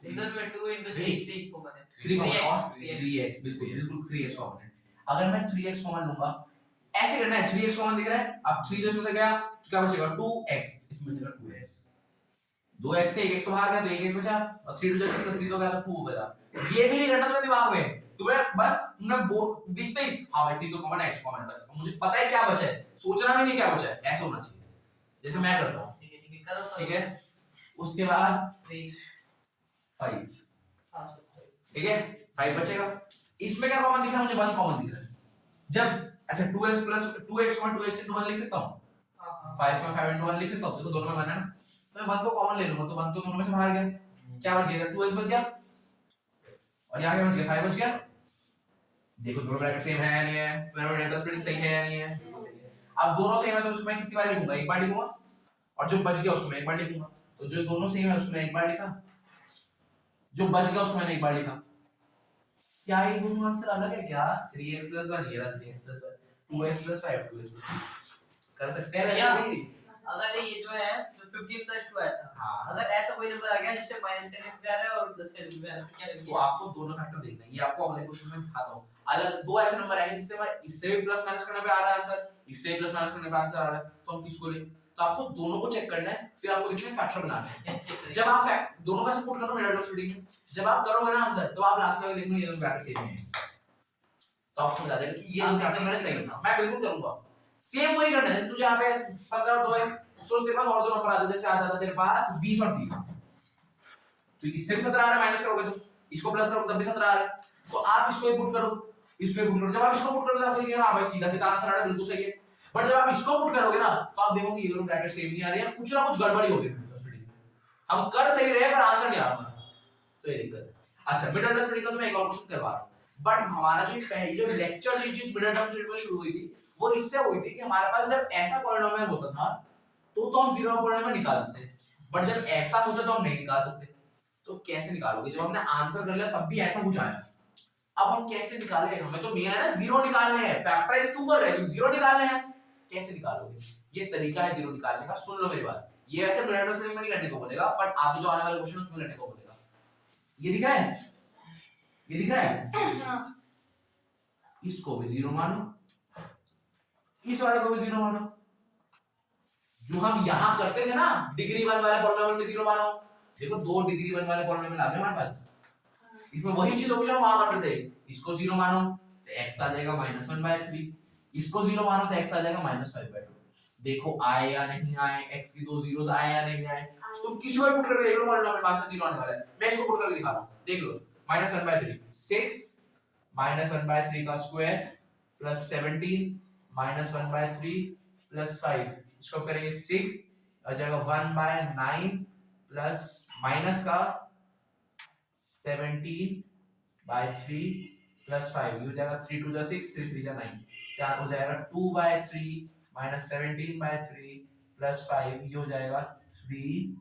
इधर में 2 into 3 को बने 3x बिल्कुल 3x कॉमन है। अगर मैं 3x कॉमन लूंगा, ऐसे करना है, 3x कॉमन दिख रहा है, अब 3 इसमें से गया तो क्या बचेगा 2x, इसमें बचेगा 2x, 2x थे 1x तो बाहर गया तो 1x बचा, और 3 2 6 3 तो गया तो 2 बचा। ये भी नहीं करना तुम्हें दिमाग में, तुम्हें बस तुमने दिखते ही हां भाई 3 तो कॉमन है, x कॉमन है, बस मुझे पता है क्या बचा है, सोचना भी नहीं क्या बचा है, ऐसा होना चाहिए जैसे मैं करता हूं, ठीक है करो ठीक है। उसके बाद 3 5, हां ठीक है 5 बचेगा, इसमें क्या कॉमन दिख रहा है मुझे 1 कॉमन दिख रहा है। जब अच्छा 2x + 2x 2x into 1 लिख सकता हूं, हां 5 में 5 into 1 लिख सकता हूं, देखो दोनों में 1 है ना, तो मैं 1 को कॉमन ले लूंगा, तो 1 तो दोनों में से बाहर गया, क्या बच गया 2x बच गया, और यहां क्या बच गया 5 बच गया। देखो दोनों ब्रैकेट सेम है या नहीं है, मेरा डेटा स्प्लिट सही है या नहीं है, सही है। अब दोनों सेम है तो उसमें कितनी बार लिखूंगा, एक बार लिखूंगा, और जो बच गया उसमें एक बार लिखूंगा, तो जो दोनों सेम है उसमें एक बार लिखा, जो बच गया उसमें मैंने एक बार लिखा। क्या ये दोनों आंसर अलग है क्या, 3x + 1 ये रहा 3x + 1, 2x + 5 2x कर सकते हैं वैसे भी। अगर ये जो है जो 15 + 2 आया था, हाँ अगर ऐसा कोई नंबर आ गया जिससे माइनस करने पे आ रहा है और प्लस करने पे आ रहा है तो क्या तो करेंगे। आपको दोनों फैक्टर देखना है, ये आपको अगले क्वेश्चन में दिखाता हूं। अलग दो ऐसे नंबर आएंगे जिससे मैं इससे भी प्लस माइनस करने पे आ रहा है आंसर, इससे प्लस माइनस करने पे आंसर आ रहा है, तो हम किसको लें, तो आपको दोनों को चेक करना है, फिर आपको लिखना है फैक्टर बनाना है। कैसे करेंगे? जब आप दोनों का सपोर्ट करो मेरा स्प्लिटिंग में, जब आप करोगे ना आंसर तो आप लास्ट में देखना ये दोनों ब्रैकेट सेम है, तो आपको समझ आ जाएगा कि ये दोनों फैक्टर मेरे सही है। मैं बिल्कुल करूंगा सेम वही करना है, जैसे तुझे यहां पे 15 2 है, सोच तेरे पास और दो नंबर आ जाते, जैसे आ जाता तेरे पास 20 और 30, तो इससे भी 17 आ रहा है, माइनस करोगे तो इसको प्लस करोगे तब भी 17 आ रहा है, तो आप इसको पुट करो, इसको पुट करो, जब आप इसको पुट करोगे तो आपको दिखेगा हां भाई सीधा सीधा आंसर आ रहा है, बिल्कुल सही है। बट जब आप इसको पुट करोगे ना तो आप देखोगे ये दोनों ब्रैकेट सेम नहीं आ रही है, कुछ ना कुछ गड़बड़ी हो रही है। हम कर सही रहे पर आंसर नहीं आ रहा, तो ये दिक्कत है। अच्छा मिड टर्म स्प्लिटिंग का तो मैं एक और क्वेश्चन करवा रहा हूं, बट हमारा जो पहली जो लेक्चर थी जिस मिड टर्म स्प्लिटिंग में शुरू हुई थी वो इससे हुई थी कि हमारे पास जब ऐसा पॉलिनोमियल होता था तो हम जीरो पॉलिनोमियल निकाल सकते हैं, बट जब ऐसा होता तो हम नहीं निकाल सकते। तो कैसे निकालोगे? जब हमने आंसर कर लिया तब भी ऐसा कुछ आया, अब हम कैसे निकालें? हमें तो मेन है ना जीरो निकालने हैं, फैक्टराइज क्यों कर रहे हैं? जीरो निकालने हैं। कैसे निकालोगे? ये तरीका है जीरो निकालने का, सुन लो मेरी बात। ये वैसे मिड टर्म स्प्लिटिंग में नहीं करने को बोलेगा, बट आगे जो आने वाले क्वेश्चन उसमें करने को बोलेगा। ये दिख रहा है? ये दिख रहा है? हाँ इसको भी जीरो मानो, इस वाले को भी जीरो मानो। जो हम यहां करते थे ना डिग्री 1 वाले पॉलिनोमियल में जीरो मानो। देखो दो डिग्री 1 वाले पॉलिनोमियल आ गए हमारे पास, इसमें वही चीज होगी जो हम वहां करते थे। इसको जीरो मानो तो x आ जाएगा -1/3, इसको जीरो मानो तो x आ जाएगा -5/2। देखो आए या नहीं आए, x की दो जीरोस आए या नहीं आए, तुम किसी को पुट करके देख लो पॉलिनोमियल में से जीरो आने वाला है। मैं इसको पुट करके दिखा रहा हूं, देख लो। -1/3 6 -1/3 का स्क्वायर प्लस 17 -1/3 प्लस 5, इसको करेंगे 6 आ जाएगा 1/9 प्लस माइनस का 17/3 प्लस 5, ये हो जाएगा 3 2 6 3 3 9, क्या हो जाएगा 2/3 माइनस 17/3 प्लस 5, ये हो जाएगा 3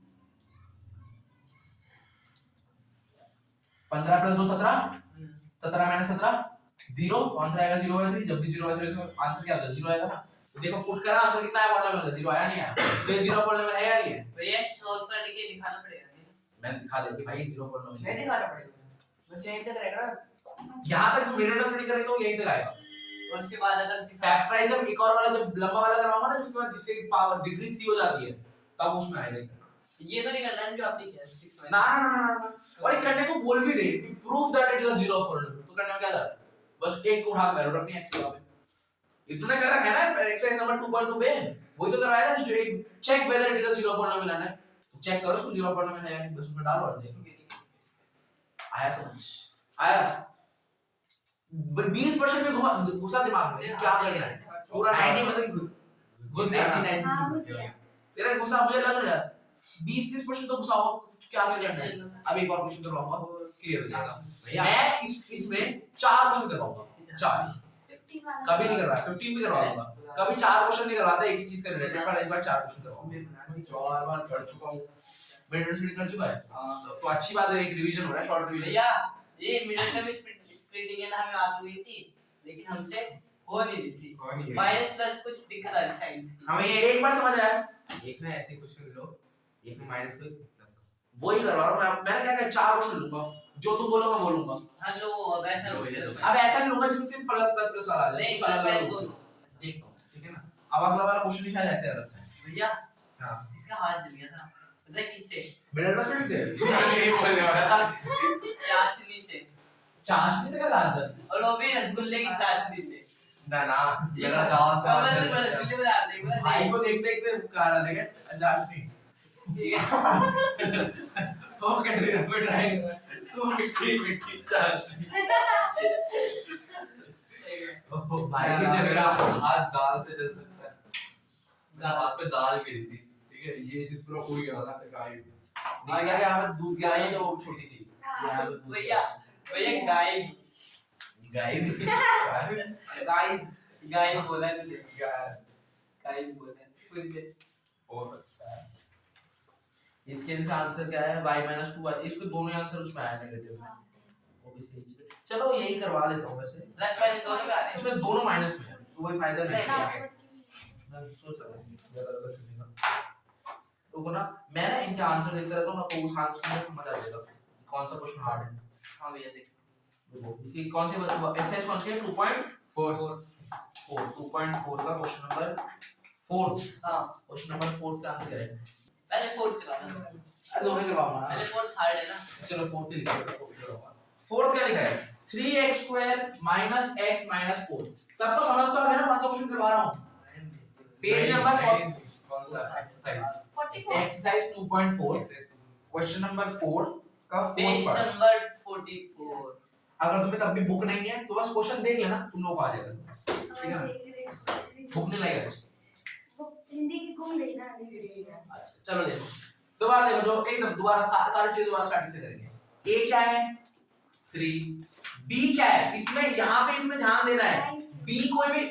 15 प्लस 2 17 17 माइनस 17 0, कौन सा आएगा 0/3? जब भी 0/3 इसका आंसर क्या होगा? 0 आएगा ना। तो देखो पुट करा आंसर कितना है पॉलिनोमियल का? 0 आया नहीं आया? तो ये 0 पॉलिनोमियल है या नहीं है? तो ये सॉल्व करने के लिए दिखाना पड़ेगा नहीं? मैंने दिखा दिया कि भाई 0 पॉलिनोमियल नहीं है। दिखाना पड़ेगा, बस यहीं तक रहेगा ना। यहां तक मिड टर्म स्प्लिटिंग करेंगे तो यहीं तक आएगा। और उसके बाद अगर फैक्टराइज जब एक और वाला जब लंबा वाला करवाऊंगा ना जिसके बाद जिसकी पावर डिग्री 3 हो जाती है तब उसमें आएगा। ये तो नहीं करना है जो आपने किया 6 में। ना ना ना ना ना, और एक करने को बोल भी दे कि prove that it is a zero polynomial, तो करने में क्या जाता है? बस एक को उठा के वैल्यू रखनी है x की जगह पे। ये तूने कर रखा है ना एक्सरसाइज नंबर 2.2 पे, वही तो करवाया ना कि जो एक check whether it is a zero polynomial है, तो चेक करो उसको जीरो पॉलिनोमियल है या नहीं, बस उसमें डालो और देखो। आया समझ? आया? 20% में घुसा दिमाग में क्या करना है? पूरा 90% घुस गया ना? 90 हाँ घुस गया। तेरा घुसा मुझे लग रहा है 20-30% तो घुसा होगा, क्या करना है? अब एक और क्वेश्चन करवाऊंगा, क्लियर हो जाएगा। मैं इसमें 4 क्वेश्चन करवाऊंगा, 4 50 वाला कभी नहीं करवाया, 15 भी करवाऊंगा। कभी 4 क्वेश्चन नहीं करवाता एक ही चीज का रिलेटेड, पर इस बार 4 क्वेश्चन करवाऊंगा। 4 बार कर चुका हूं। मिड स्प्लिट कर चुका है हां तो अच्छी बात है, एक रिवीजन हो रहा है, शॉर्ट रिवीजन। भैया ये मिडिल टर्म स्प्लिटिंग है ना, हमें आती हुई थी लेकिन हमसे हो नहीं रही थी। माइनस प्लस कुछ दिक्कत आ रही साइंस की। हमें ये एक बार समझ आया, एक में ऐसे क्वेश्चन लो, एक में माइनस को प्लस वही करवा रहा हूं मैंने क्या कहा 4 क्वेश्चन लूंगा, जो तुम बोलोगे मैं बोलूंगा। हां लो अब ऐसा हो गया। अब ऐसा नहीं लूंगा जिसमें सिर्फ प्लस प्लस प्लस वाला आ जाए, नहीं प्लस माइनस दोनों। देखता हूं, ठीक है ना। अब अगला वाला क्वेश्चन ही शायद ऐसे अलग से है। भैया हां इसका हाथ जल गया था, पता है किससे? मिडिल स्प्लिट से यही बोलने वाला था। चाशनी से। चाशनी से कैसा आंसर? और वो भी रसगुल्ले की चाशनी से। ना ना ये ना दाल से समझ में रसगुल्ले बना दे एक बार। भाई को देख देख के कार आ देगा चाशनी। ठीक है। वो कैटरीना पे ट्राई कर रहा है, तो मिट्टी मिट्टी चाशनी। ओह भाई भाई की मेरा जगह हाथ दाल से जल सकता है। मेरा हाथ पे दाल गिरी थी, ठीक है, ये जिस पूरा उड़ गया था गाय। और क्या क्या हमें दूध गाय है, वो छोटी थी यहाँ पे दूध भैया भैया गाय गाय भी गाइस गाय बोला तूने। गाय गाय बोला कुछ भी। हो सकता है। इसके आंसर क्या है? y 2 इसको दोनों आंसर उसमें आया नेगेटिव में, वो भी सही चीज है। चलो यही करवा देता हूं वैसे, प्लस माइनस दोनों में आ रहे हैं। इसमें दोनों माइनस में है तो कोई फायदा नहीं है। ट्रांसफर की मैं सोच रहा हूं ज्यादा ज्यादा चुनेगा तो ना, मैं ना इनके आंसर देखता रहता हूं ना, तो उस आंसर से मुझे समझ आ जाएगा कौन सा क्वेश्चन हार्ड है। हां भैया देख देखो इसकी कौन सी एक्सरसाइज कौन सी है? 2.4 2.4 का क्वेश्चन नंबर 4। हां क्वेश्चन नंबर 4 का आंसर क्या है? पहले फोर्थ कराना। अरे दोनों करवाऊंगा ना, पहले फोर्थ हार्ड है ना। चलो 4th ही लिखो। 4th क्या लिखा है? 3x square minus x minus 4। सबको समझ तो आ गया ना कौन सा क्वेश्चन करवा रहा हूं? पेज नंबर 4, कौन सा एक्सरसाइज? 44 एक्सरसाइज 2.4 क्वेश्चन नंबर 4 का 4th पेज पार्ट। नंबर 44। अगर तुम्हें तब भी बुक नहीं है तो बस क्वेश्चन देख लेना, तुम लोग को आ जाएगा, ठीक है ना। बुक नहीं लगेगा। वो हिंदी की गुम गई ना। अच्छा चलो देखो दोबारा देखो, जो एकदम दोबारा सारी चीजें दोबारा स्टार्टिंग से करेंगे। ए क्या है 3, बी क्या है, इसमें यहाँ पे इसमें ध्यान देना है, बी कोई भी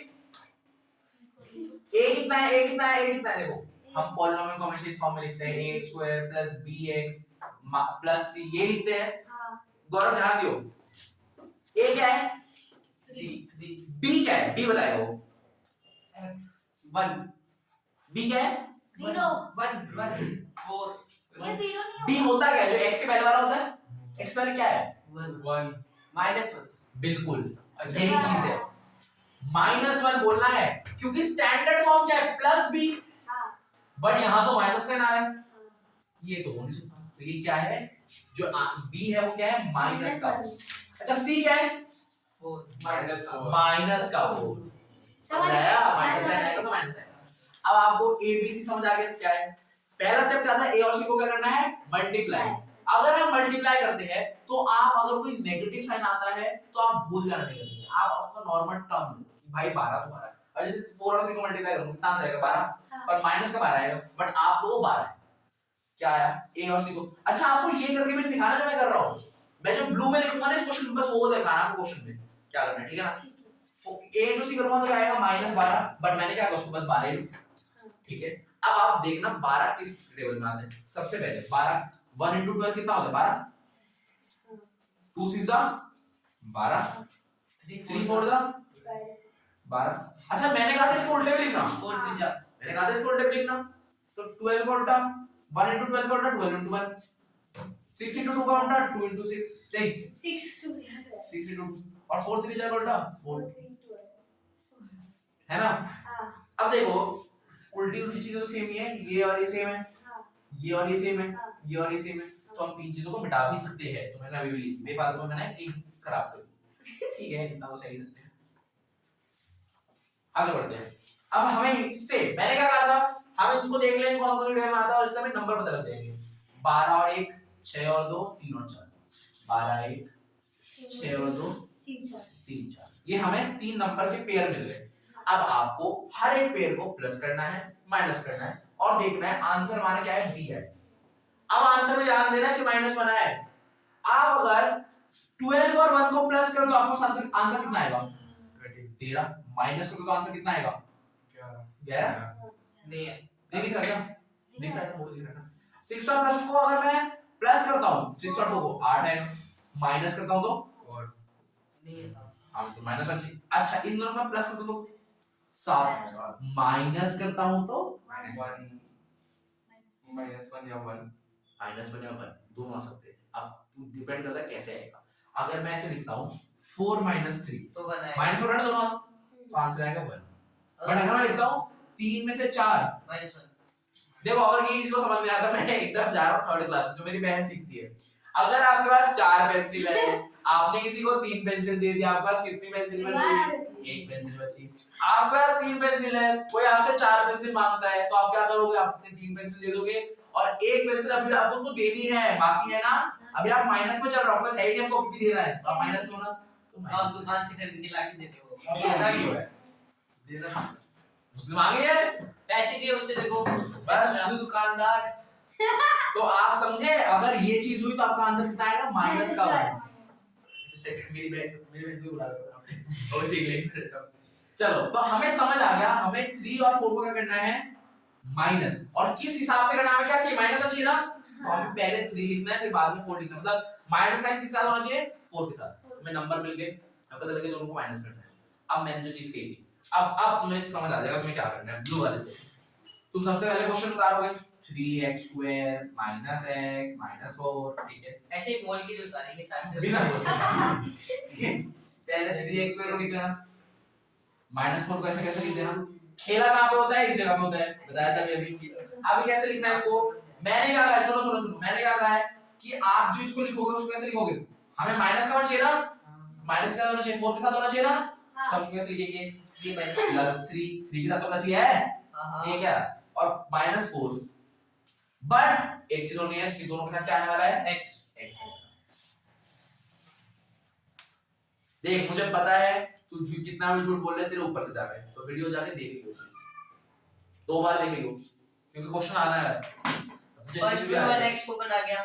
ए कितना है, ए कितना है, ए कितना है, देखो हम पॉलिनोमियल को हमेशा इस फॉर्म में लिखते हैं a square plus bx plus c, ये लिखते हैं। हाँ गौरव ध्यान दियो, a क्या है, 3 b क्या है, b बताएगा वो, 1 b क्या है, 0 1 4 ये 0 नहीं b होता क्या है, जो x के पहले वाला होता है, x वाला क्या है, 1 -1 बिल्कुल यही चीज है, -1 बोलना है, क्योंकि स्टैंडर्ड फॉर्म क्या है प्लस b, हाँ बट यहाँ तो माइनस का ना है, हाँ ये तो हो नहीं सकता, तो ये क्या है, जो b है वो क्या है माइनस का, अच्छा c क्या है, 4 माइनस का 4, समझ आया, माइनस आएगा तो माइनस आएगा। अब आपको a b c समझ आ गया क्या है, पहला स्टेप क्या था, a और c को क्या करना है, मल्टीप्लाई, अगर हम मल्टीप्लाई करते हैं तो आप अगर कोई नेगेटिव साइन आता है तो आप भूल जाना नहीं करते, आप आपका नॉर्मल टर्म भाई 12 तो 12, और जैसे 4 और 3 को मल्टीप्लाई करूंगा कितना आ जाएगा 12, और माइनस का 12 आएगा, बट आप लोगों 12 है, क्या आया a और c को, अच्छा आपको ये करके मैंने दिखाना जो मैं कर रहा हूं, मैं जो ब्लू में लिखूंगा ना इस क्वेश्चन बस वो दिखाना आपको क्वेश्चन में क्या करना है, ठीक है ना, a into c करूंगा तो क्या आएगा -12, बट मैंने क्या किया उसको बस 12 ही, ठीक है। अब आप देखना 12 किस टेबल में आते हैं, सबसे पहले 12 1 into 12 कितना होता है 12, 2 6 12, 3 4 12, अच्छा मैंने कहा था इसको उल्टे भी लिखना, 4 3 जा, मैंने कहा था इसको उल्टे भी लिखना, तो 12 का उल्टा 1 into 12 का उल्टा 12 into 1, 6 into 2 का उल्टा 2 into 6 नहीं 6 to 6 into 2 और 4 3 जाएगा उल्टा 4, 4 3 12 है ना। हाँ अब देखो उल्टी उल्टी चीजें तो सेम ही है, ये और ये सेम है, हाँ ये और ये सेम है, हाँ। ये और ये सेम है, तो हम तीन चीजों को मिटा भी सकते हैं, तो मैंने अभी भी लिखी बेफालतू में मैंने एक खराब कर दी, ठीक है इतना तो सही सकते हैं। आगे बढ़ते हैं, अब हमें इससे मैंने क्या कहा था, हम इनको देख लेंगे कौन कौन सा आता है और इससे हमें नंबर पता लग जाएंगे, 12 और 1 6 और 2 3 और 4, 12 1 6 और 2 3 4 3 4, ये हमें तीन नंबर के पेयर मिल गए। अब आपको हर एक पेयर को प्लस करना है माइनस करना है और देखना है आंसर हमारा क्या है, बी है। अब आंसर में ध्यान देना है कि -1 है, आप अगर 12 और 1 को प्लस कर दो आपको आंसर कितना आएगा 13, माइनस कर दो तो आंसर कितना आएगा 11, नहीं है, नहीं दिख रहा क्या, दिख रहा है, वो दिख रहा है। 6 और प्लस को अगर मैं प्लस करता हूं 6 और 2 को 8 है, माइनस करता हूं तो नहीं है साहब, हाँ तो -1, अच्छा इन दोनों में प्लस कर दो 7, माइनस करता हूं तो -1 या 1 -1 या 1 दोनों आ सकते हैं, अब डिपेंड करता है कैसे आएगा। अगर मैं ऐसे लिखता हूं 4 3 तो बनाए माइनस हो रहा है ना दोनों, तो आंसर आएगा 1, बट अगर मैं लिखता हूं 3 में से 4, -1 देखो अगर ये इसको समझ में आता मैं एकदम जा रहा हूं थर्ड क्लास में, जो मेरी बहन सीखती है, अगर आपके पास 4 पेंसिल है, आपने किसी को 3 पेंसिल दे दी, आपके पास कितनी पेंसिल बची, एक पेंसिल बची, आपके पास 3 पेंसिल है, कोई आपसे 4 पेंसिल मांगता है, तो आप क्या करोगे, आपने 3 पेंसिल दे दोगे और एक पेंसिल अभी आपको तो देनी है, बाकी है ना, अभी आप माइनस में चल रहे हो, आपको है ही नहीं, आपको भी देना है, तो आप माइनस में हो ना, तो आप दुकान से खरीद के लाके देते हो, अब देना क्यों है, देना उसने मांगी है, पैसे दिए उससे देखो, बस दुकानदार, तो आप समझे, अगर ये चीज हुई तो आपका आंसर कितना आएगा माइनस का 1। सेकंड मेरी बहन को बुला रहा था आपने और सीख लेंगे। चलो तो हमें समझ आ गया, हमें 3 और 4 को क्या करना है माइनस, और किस हिसाब से करना है, हमें क्या चाहिए माइनस चाहिए ना, तो हमें पहले 3 लिखना है फिर बाद में 4 लिखना है, मतलब माइनस साइन किसके साथ होना चाहिए 4 के साथ, हमें नंबर मिल गए, अब पता लगे दोनों को माइनस करना है। अब मैंने जो चीज कही थी, अब तुम्हें समझ आ जाएगा तुम्हें क्या करना है, ब्लू वाले पे तुम सबसे पहले क्वेश्चन उतारोगे 3x स्क्वायर x 4, ठीक है, ऐसे ही बोल के जो उतारेंगे शायद से बिना बोले, ठीक है, पहले 3x स्क्वायर को लिख लेना, -4 को ऐसे कैसे लिख देना, खेला कहां पे होता है, इस जगह पे होता है, बताया था मैं अभी कैसे लिखना है इसको, मैंने क्या कहा है, सुनो सुनो सुनो, मैंने क्या कहा है कि आप जो इसको लिखोगे उसको कैसे लिखोगे, हमें माइनस का चाहिए ना, माइनस का होना चाहिए 4 के साथ होना चाहिए ना, तो हम कैसे लिखेंगे, ये माइनस +3 3 के साथ तो प्लस ही है, हां ये क्या और -4, बट एक चीज होनी है कि दोनों के साथ क्या आने वाला है x x। देख मुझे पता है तू कितना भी झूठ बोल रहा है, तेरे ऊपर से जा रहा है, तो वीडियो जाके देख लियो प्लीज, 2 बार देख लियो क्योंकि क्वेश्चन आना है, फर्स्ट में 1x कॉमन आ गया,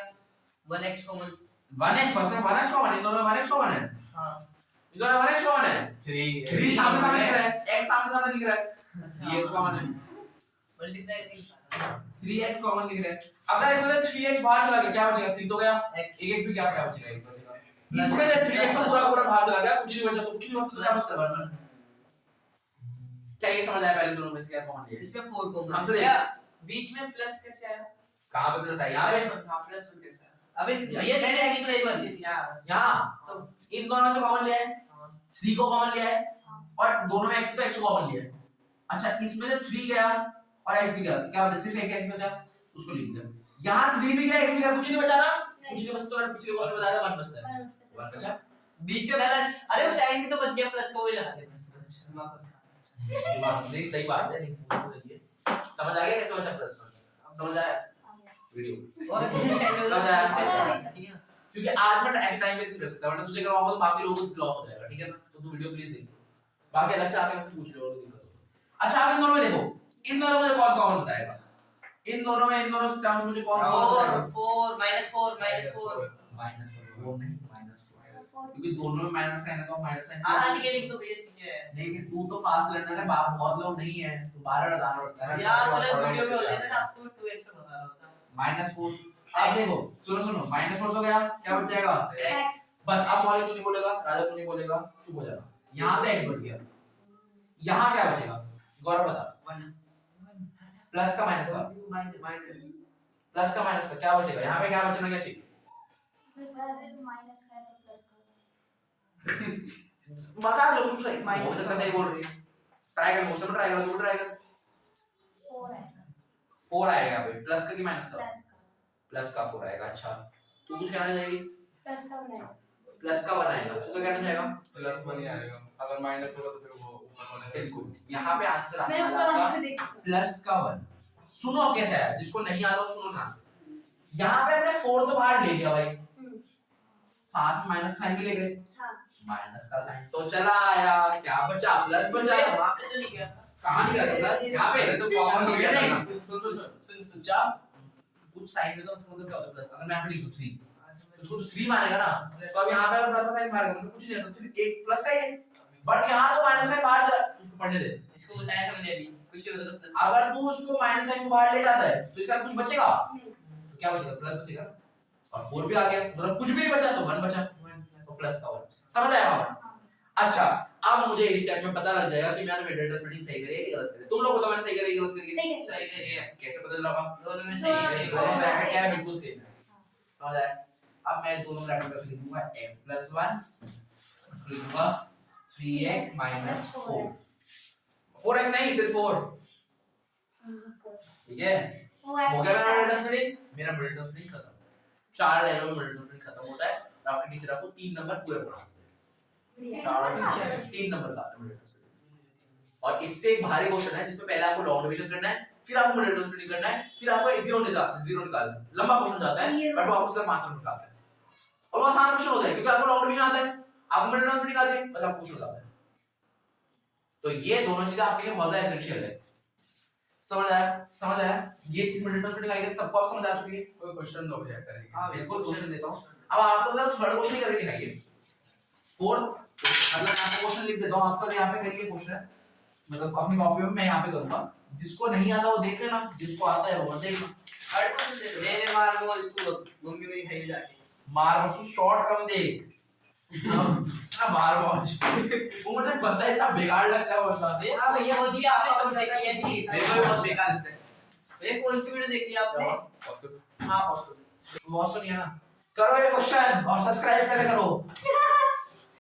1x कॉमन 1x फर्स्ट में 1x कॉमन है, इन दोनों में 1x कॉमन है, हाँ इन दोनों में 1x कॉमन है, 3 सामने सामने दिख रहा है, x सामने सामने दिख रहा है, 3x कॉमन है, मल्टीप्लाई 3x कॉमन दिख रहा है। अब ना इसमें 3x बाहर चला गया, क्या बचेगा? 3 तो गया, x 1x भी क्या बचेगा? 1 बचेगा। इसमें से 3x का पूरा पूरा बाहर चला गया, कुछ नहीं बचा, तो कुछ नहीं बचा, तो क्या बचता है? 1 क्या ये समझ आया पहले दोनों में से क्या कॉमन लिया? इसमें 4 को हमसे देख क्या बीच में प्लस कैसे आया? कहां पे प्लस है? यहां पे, हाँ प्लस वन कैसे आया? अबे ये मैंने x एक्सप्लेन प्लस की थी यार। यहां तो इन दोनों में से कॉमन लिया है, 3 को कॉमन लिया है, और दोनों में x तो x को कॉमन लिया है। अच्छा इसमें से 3 गया और x भी गया, क्या बचा? सिर्फ एक x बचा, उसको लिख दिया। यहां 3 भी गया, x भी गया, कुछ नहीं बचा ना, कुछ नहीं बचा, तो मैंने पिछले क्वेश्चन में बताया था 1 बचता है, 1 बचा। बीच में प्लस, अरे वो साइन भी तो बच गया, प्लस को वही लगा दे बस। दिमाग नहीं, सही बात है, नहीं सही है। समझ आ गया कैसे बचा प्लस 1? समझ आया वीडियो? और कुछ साइन समझ आया? ठीक है। क्योंकि आज मैं ऐसे टाइम वेस्ट नहीं कर सकता, वरना तुझे करवाऊंगा तो बाकी लोगों को ब्लॉक हो जाएगा, ठीक है ना? तो तू वीडियो प्लीज देख, बाकी अलग से आके मुझसे पूछ लो, दिक्कत हो। अच्छा आप इन दोनों में देखो, इन दोनों में कौन कॉमन बताएगा? इन दोनों में, इन दोनों टर्म्स में कौन कॉमन बताएगा? 4 -4 -4 -4 नहीं, -4, क्योंकि दोनों में माइनस साइन है तो माइनस साइन। हाँ ठीक है, लिख तो भैया ठीक है। लेकिन तू तो फास्ट लर्नर है, बहुत लोग नहीं है, तू 12 बताना पड़ता है यार मैंने वीडियो में हो जाता है, आपको 2x पे बता रहा था। -4। अब देखो, सुनो सुनो, -4 तो गया, क्या बच जाएगा? X बस अब मौलिक तू नहीं बोलेगा, राजा तू नहीं बोलेगा, चुप हो जाएगा। यहाँ तो x बच गया, यहाँ क्या बचेगा? गौरव बता। 1 प्लस का माइनस का, माइनस प्लस का माइनस का क्या बचेगा? यहाँ पे क्या बचना क्या चाहिए? माइनस का है तो प्लस का। बता दो तुम सही, हो सकता है सही बोल रही है। ट्राई कर, मोस्ट में ट्राई कर, तू ट्राई कर। 4 आएगा 4 आएगा यहाँ पे, प्लस का कि माइनस का? प्लस का प्लस का 4 आएगा। अच्छा तू कुछ कहना चाहेगी? प्लस का बनाएगा प्लस का 1 आएगा, तू क्या कहना चाहेगा? प्लस 1 ही आएगा, अगर माइनस होगा तो फिर वो ऊपर वाला बिल्कुल, यहाँ पे आंसर आने मैंने वाला ऊपर आपका वाले में देखा प्लस का 1। सुनो अब कैसे आया, जिसको नहीं आ रहा सुनो ध्यान से। यहाँ पे हमने 4 तो बाहर ले गया भाई, साथ में माइनस साइन भी ले गए, हाँ माइनस का साइन तो चला आया, क्या बचा? प्लस बचा। वहां पे तो नहीं गया था। कहां नहीं गया था? यहाँ पे तो कॉमन हो गया था ना। सुन जा, कुछ साइन में तो उसका मतलब क्या होता है? प्लस। अगर मैं यहाँ पे लिख दूं 3 तो उसको तो 3 मानेगा ना, तो अब यहाँ पे अगर प्लस का साइन मारेगा मतलब कुछ नहीं है, तो फिर एक प्लस का ही है, बट यहाँ तो माइनस साइन बाहर चला, उसको पढ़ने दे। इसको बताया था मैंने अभी, कुछ होता तो प्लस। अगर तू उसको माइनस साइन को बाहर ले जाता है तो इसका कुछ बचेगा? नहीं तो क्या बचेगा? प्लस बचेगा, और 4 भी आ गया, मतलब कुछ भी नहीं बचा तो 1 बचा, तो प्लस का 1। समझ आया बाबा? अच्छा अब मुझे इस स्टेप में पता लग जाएगा कि मैंने मिड स्प्लिटिंग सही करी है कि गलत करी है। तुम लोग बताओ मैंने सही करी है कि गलत करी है? सही है सही है, कैसे पता चला? दोनों में दोनों सही है। में दोनों सही ब्रैकेट क्या है? है। बिल्कुल सेम है। समझ आया? अब मैं दोनों ब्रैकेट में लिख दूंगा x + 1 लिखूंगा 3x - 4। 4x नहीं, सिर्फ 4, ठीक है? वो हो गया मेरा ऐसे मिड स्प्लिटिंग, मेरा मिड स्प्लिटिंग खत्म। 4 लाइनों में मिड स्प्लिटिंग खत्म होता है, और आपके टीचर आपको 3 नंबर पूरे पढ़ा देते हैं। 4 टीचर 3 नंबर का मिड स्प्लिटिंग। और इससे एक भारी क्वेश्चन है जिसमें पहले आपको लॉन्ग डिवीजन करना है, फिर आपको मिड स्प्लिटिंग करना है, फिर आपको एक जीरो निकालना है। लंबा क्वेश्चन जाता है, बट वो आपको सिर्फ 5 नंबर निकालता है, और वो आसान क्वेश्चन होता है क्योंकि आपको लॉन्ग डिवीजन आता है, आप मिड स्प्लिटिंग निकाल के बस आपको क्वेश्चन आता है। तो ये दोनों चीजें आपके लिए बहुत ज्यादा एसेंशियल है। समझ आया? समझ आया? ये चीज मिड स्प्लिटिंग आएगी, सबको आप समझ आ चुकी है? कोई क्वेश्चन दो भैया करेंगे। हां बिल्कुल क्वेश्चन देता हूं। अब आप लोग जरा थर्ड क्वेश्चन करके दिखाइए। फोर्थ मतलब मैं आपको क्वेश्चन लिख देता हूं, आप सब यहां पे करिए क्वेश्चन, मतलब अपनी कॉपी में मैं यहां पे करूंगा, जिसको नहीं आता वो देख लेना, जिसको आता है वो देखना। थर्ड क्वेश्चन दे दे दे, मार वो इसको मम्मी मेरी खाई जाके। मार बस तू शॉर्ट कम दे ना, मार बहुत वो मुझे पता है इतना बेकार लगता है वो बंदा। हां भैया वो चीज आपने सब देखी है, ऐसी देखो ये बहुत बेकार लगता है। ये कौन सी वीडियो देखी आपने? हां पॉज करो, पॉज तो नहीं है ना? करो ये क्वेश्चन और सब्सक्राइब करे करो।